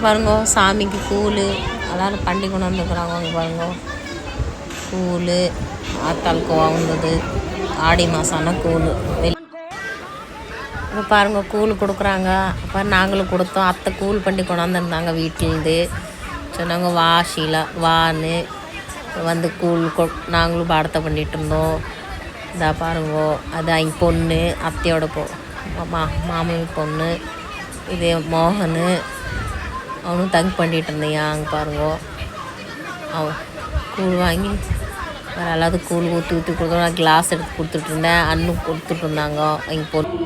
பாருங்க சாமிக்கு கூழ் எல்லோரும் பண்டி கொண்டு வந்துருக்குறாங்க. அங்கே பாருங்க கூழ் ஆத்தாளுக்கு வந்தது ஆடி மாதம் ஆனால் கூழ் இப்போ பாருங்கள் கூழ் கொடுக்குறாங்க. அப்போ நாங்களும் கொடுத்தோம். அத்தை கூழ் பண்ணி கொண்டாந்துருந்தாங்க வீட்டிலேருந்து. சொன்னாங்க வா ஷீலா வான்னு வந்து கூழ் நாங்களும் பாடத்தை பண்ணிகிட்டு இருந்தோம். இதா பாருங்கோ அது அவங்க பொண்ணு அத்தையோட மாமி பொண்ணு. இது மோகன் அவனும் தங்கி பண்ணிகிட்டு இருந்தேன். அங்கே பாருங்கோ அவன் கூழ் வாங்கி வேறு எல்லாத்துக்கும் கூழ் ஊற்றி கொடுத்துருவோம். கிளாஸ் எடுத்து கொடுத்துட்ருந்தேன். அன்னும் கொடுத்துட்டு இருந்தாங்க அவங்க பொண்ணு.